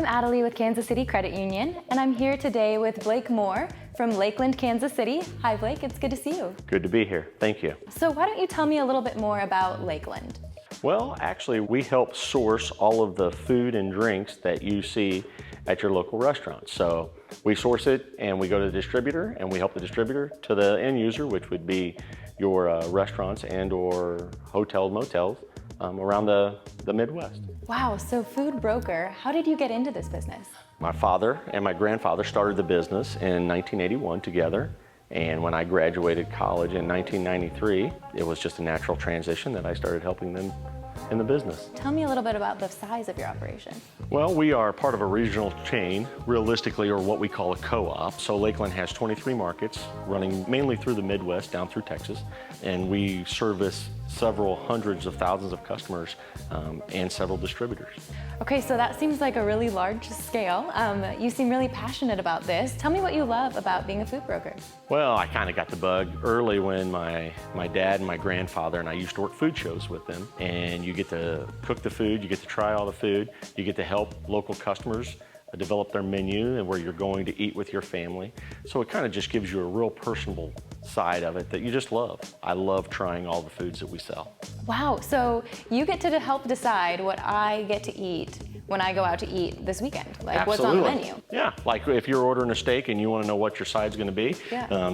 I'm Adelie with Kansas City Credit Union, and I'm here today with Blake Moore from Lakeland, Kansas City. Hi Blake, it's good to see you. Good to be here, thank you. So why don't you tell me a little bit more about Lakeland? Well, actually, we help source all of the food and drinks that you see at your local restaurant. So we source it and we go to the distributor and we help the distributor to the end user, which would be your restaurants and or hotels, motels around the Midwest. Wow, so food broker, how did you get into this business? My father and my grandfather started the business in 1981 together. And when I graduated college in 1993, it was just a natural transition that I started helping them in the business. Tell me a little bit about the size of your operation. Well, we are part of a regional chain, realistically, or what we call a co-op. So Lakeland has 23 markets running mainly through the Midwest, down through Texas. And we service several hundreds of thousands of customers and several distributors. Okay, so that seems like a really large scale. You seem really passionate about this. Tell me what you love about being a food broker. Well, I kind of got the bug early when my dad and my grandfather and I used to work food shows with them. And you get to cook the food, you get to try all the food, you get to help local customers develop their menu and where you're going to eat with your family. So it kind of just gives you a real personable side of it that you just love. I love trying all the foods that we sell. Wow, so you get to help decide what I get to eat when I go out to eat this weekend, like Absolutely. What's on the menu. Yeah, like if you're ordering a steak and you want to know what your side's going to be,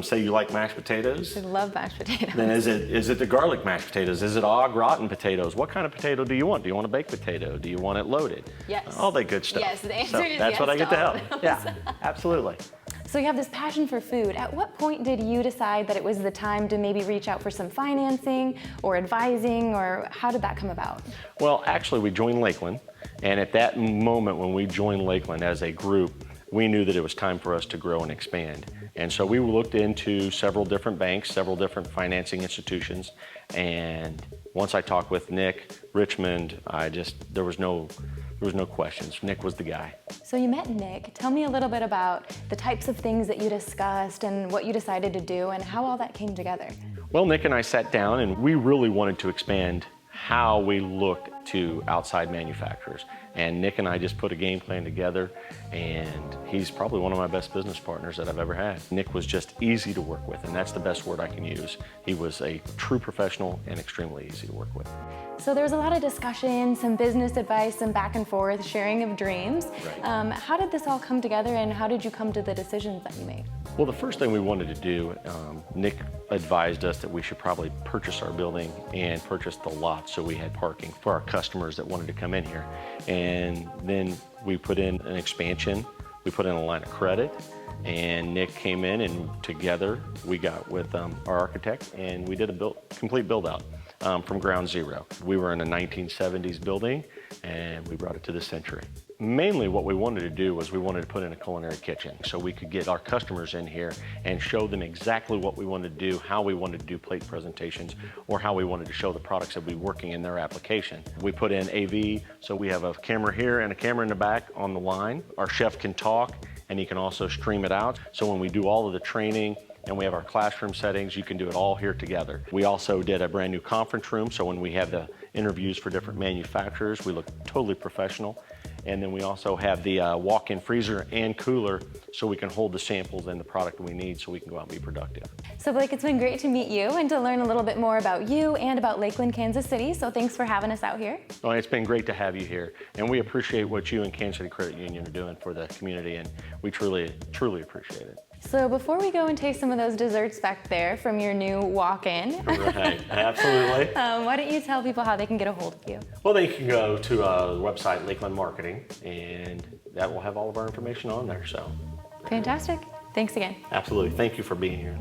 say you like mashed potatoes. I love mashed potatoes. Then is it the garlic mashed potatoes? Is it au gratin potatoes? What kind of potato do you want? Do you want a baked potato? Do you want it loaded? Yes. All that good stuff. Yes, the answer is that's yes what I get to help. those. Yeah, absolutely. So you have this passion for food. At what point did you decide that it was the time to maybe reach out for some financing or advising, or how did that come about? Well, actually, we joined Lakeland, and at that moment when we joined Lakeland as a group, we knew that it was time for us to grow and expand. And so we looked into several different banks, several different financing institutions, and once I talked with Nick Richmond, there was no questions. Nick was the guy. So you met Nick. Tell me a little bit about the types of things that you discussed and what you decided to do and how all that came together. Well, Nick and I sat down and we really wanted to expand how we looked to outside manufacturers. And Nick and I just put a game plan together, and he's probably one of my best business partners that I've ever had. Nick was just easy to work with, and that's the best word I can use. He was a true professional and extremely easy to work with. So there was a lot of discussion, some business advice, some back and forth, sharing of dreams. Right. How did this all come together, and how did you come to the decisions that you made? Well, the first thing we wanted to do, Nick advised us that we should probably purchase our building and purchase the lot so we had parking for our customers that wanted to come in here. And then we put in an expansion, we put in a line of credit, and Nick came in, and together we got with our architect and we did a complete build out from ground zero. We were in a 1970s building and we brought it to this century. Mainly what we wanted to do was we wanted to put in a culinary kitchen so we could get our customers in here and show them exactly what we wanted to do, how we wanted to do plate presentations, or how we wanted to show the products that would be working in their application. We put in AV, so we have a camera here and a camera in the back on the line. Our chef can talk and he can also stream it out. So when we do all of the training and we have our classroom settings, you can do it all here together. We also did a brand new conference room, so when we have the interviews for different manufacturers, we look totally professional. And then we also have the walk-in freezer and cooler so we can hold the samples and the product we need so we can go out and be productive. So Blake, it's been great to meet you and to learn a little bit more about you and about Lakeland, Kansas City. So thanks for having us out here. Well, it's been great to have you here. And we appreciate what you and Kansas City Credit Union are doing for the community, and we truly, truly appreciate it. So before we go and taste some of those desserts back there from your new walk-in, Right, absolutely. Why don't you tell people how they can get a hold of you? Well, they can go to the website, Lakeland Marketing, and that will have all of our information on there. So, Fantastic. Thanks again. absolutely. Thank you for being here.